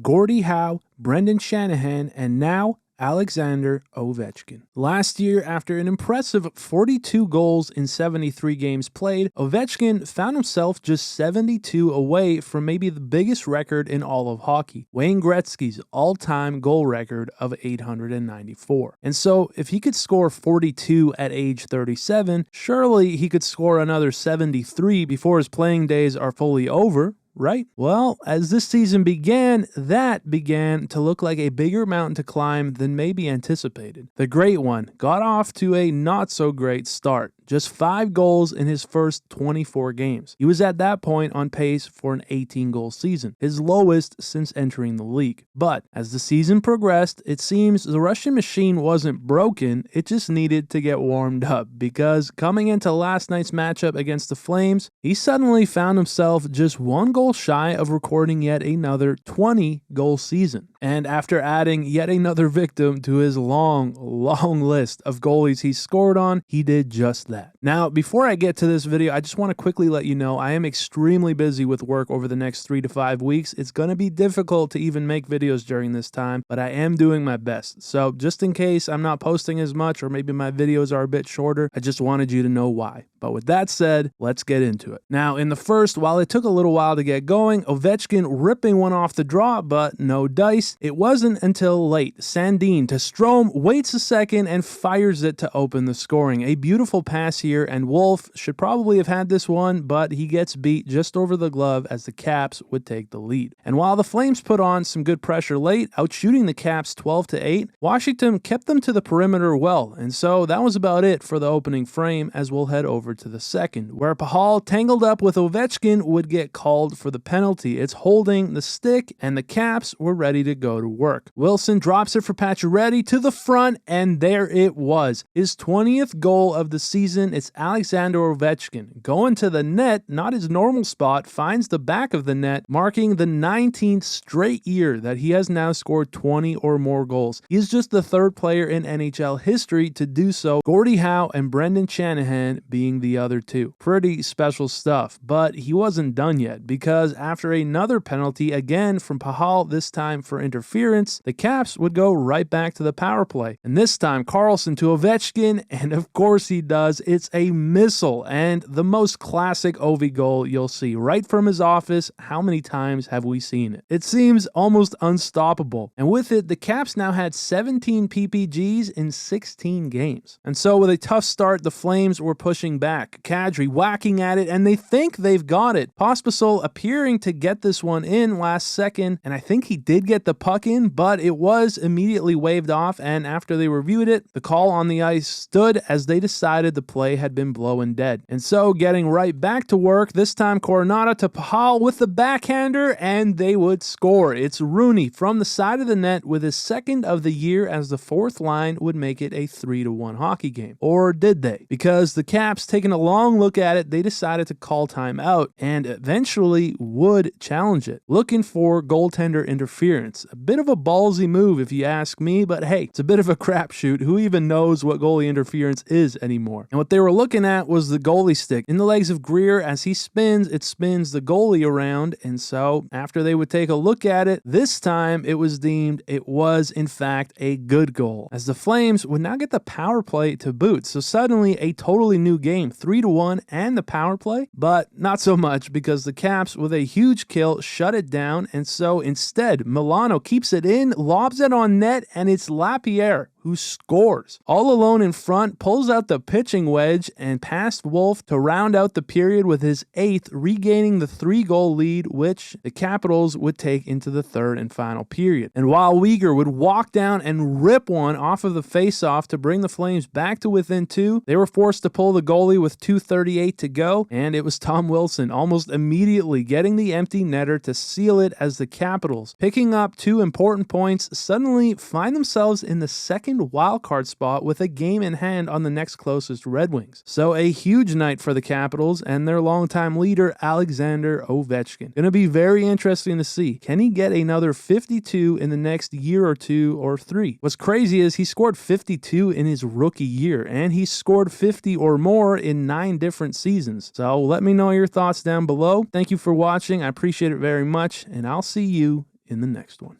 Gordie Howe, Brendan Shanahan, and now Alexander Ovechkin. Last year, after an impressive 42 goals in 73 games played, Ovechkin found himself just 72 away from maybe the biggest record in all of hockey, Wayne Gretzky's all-time goal record of 894. And so, if he could score 42 at age 37, surely he could score another 73 before his playing days are fully over, right? Well, as this season began, that began to look like a bigger mountain to climb than maybe anticipated. The Great One got off to a not-so-great start. Just 5 goals in his first 24 games. He was at that point on pace for an 18-goal season, his lowest since entering the league. But as the season progressed, it seems the Russian machine wasn't broken, it just needed to get warmed up, because coming into last night's matchup against the Flames, he suddenly found himself just 1 goal shy of recording yet another 20-goal season. And after adding yet another victim to his long list of goalies he scored on, he did just that. Now, before I get to this video, I just want to quickly let you know I am extremely busy with work over the next 3 to 5 weeks. It's going to be difficult to even make videos during this time, but I am doing my best. So just in case I'm not posting as much or maybe my videos are a bit shorter, I just wanted you to know why. But with that said, let's get into it. Now, in the first, while it took a little while to get going, Ovechkin ripping one off the draw, but no dice. It wasn't until late. Sandin to Strome waits a second and fires it to open the scoring. A beautiful pass here, and Wolf should probably have had this one, but he gets beat just over the glove as the Caps would take the lead. And while the Flames put on some good pressure late, outshooting the Caps 12-8, Washington kept them to the perimeter well, and so that was about it for the opening frame, as we'll head over to the second, where Pahal, tangled up with Ovechkin, would get called for the penalty. It's holding the stick, and the Caps were ready to go to work. Wilson drops it for Pacioretty to the front, and there it was. His 20th goal of the season. It's Alexander Ovechkin going to the net, not his normal spot, finds the back of the net, marking the 19th straight year that he has now scored 20 or more goals. He is just the 3rd player in NHL history to do so, Gordie Howe and Brendan Shanahan being the other 2. Pretty special stuff, but he wasn't done yet, because after another penalty, again from Pahal, this time for interference, the Caps would go right back to the power play. And this time, Karlsson to Ovechkin, and of course he does. It's a missile, and the most classic Ovi goal you'll see right from his office. How many times have we seen it? It seems almost unstoppable. And with it, the Caps now had 17 PPGs in 16 games. And so with a tough start, the Flames were pushing back. Kadri whacking at it, and they think they've got it. Pospisil appearing to get this one in last second, and I think he did get the puck in, but it was immediately waved off, and after they reviewed it, the call on the ice stood as they decided the play had been blown dead. And so getting right back to work, this time Coronado to Pahal with the backhander, and they would score. It's Rooney from the side of the net with his 2nd of the year, as the 4th line would make it a 3-1 hockey game. Or did they? Because the Caps, taking a long look at it, they decided to call timeout and eventually would challenge it, looking for goaltender interference. A bit of a ballsy move if you ask me, but hey, it's a bit of a crapshoot. Who even knows what goalie interference is anymore? And what they were looking at was the goalie stick in the legs of Greer. As he spins, it spins the goalie around, and so after they would take a look at it, this time it was deemed it was in fact a good goal, as the Flames would now get the power play to boot. So suddenly a totally new game, 3-1 and the power play, but not so much, because the Caps with a huge kill shut it down. And so instead, Milano keeps it in, lobs it on net, and it's Lapierre who scores. All alone in front, pulls out the pitching wedge and past Wolf to round out the period with his 8th, regaining the 3-goal lead, which the Capitals would take into the 3rd and final period. And while Weegar would walk down and rip one off of the faceoff to bring the Flames back to within 2, they were forced to pull the goalie with 2:38 to go, and it was Tom Wilson almost immediately getting the empty netter to seal it, as the Capitals, picking up 2 important points, suddenly find themselves in the 2nd wildcard spot with a game in hand on the next closest Red Wings. So a huge night for the Capitals and their longtime leader, Alexander Ovechkin. Gonna be very interesting to see. Can he get another 52 in the next year or 2 or 3? What's crazy is he scored 52 in his rookie year, and he scored 50 or more in 9 different seasons. So let me know your thoughts down below. Thank you for watching. I appreciate it very much, and I'll see you in the next one.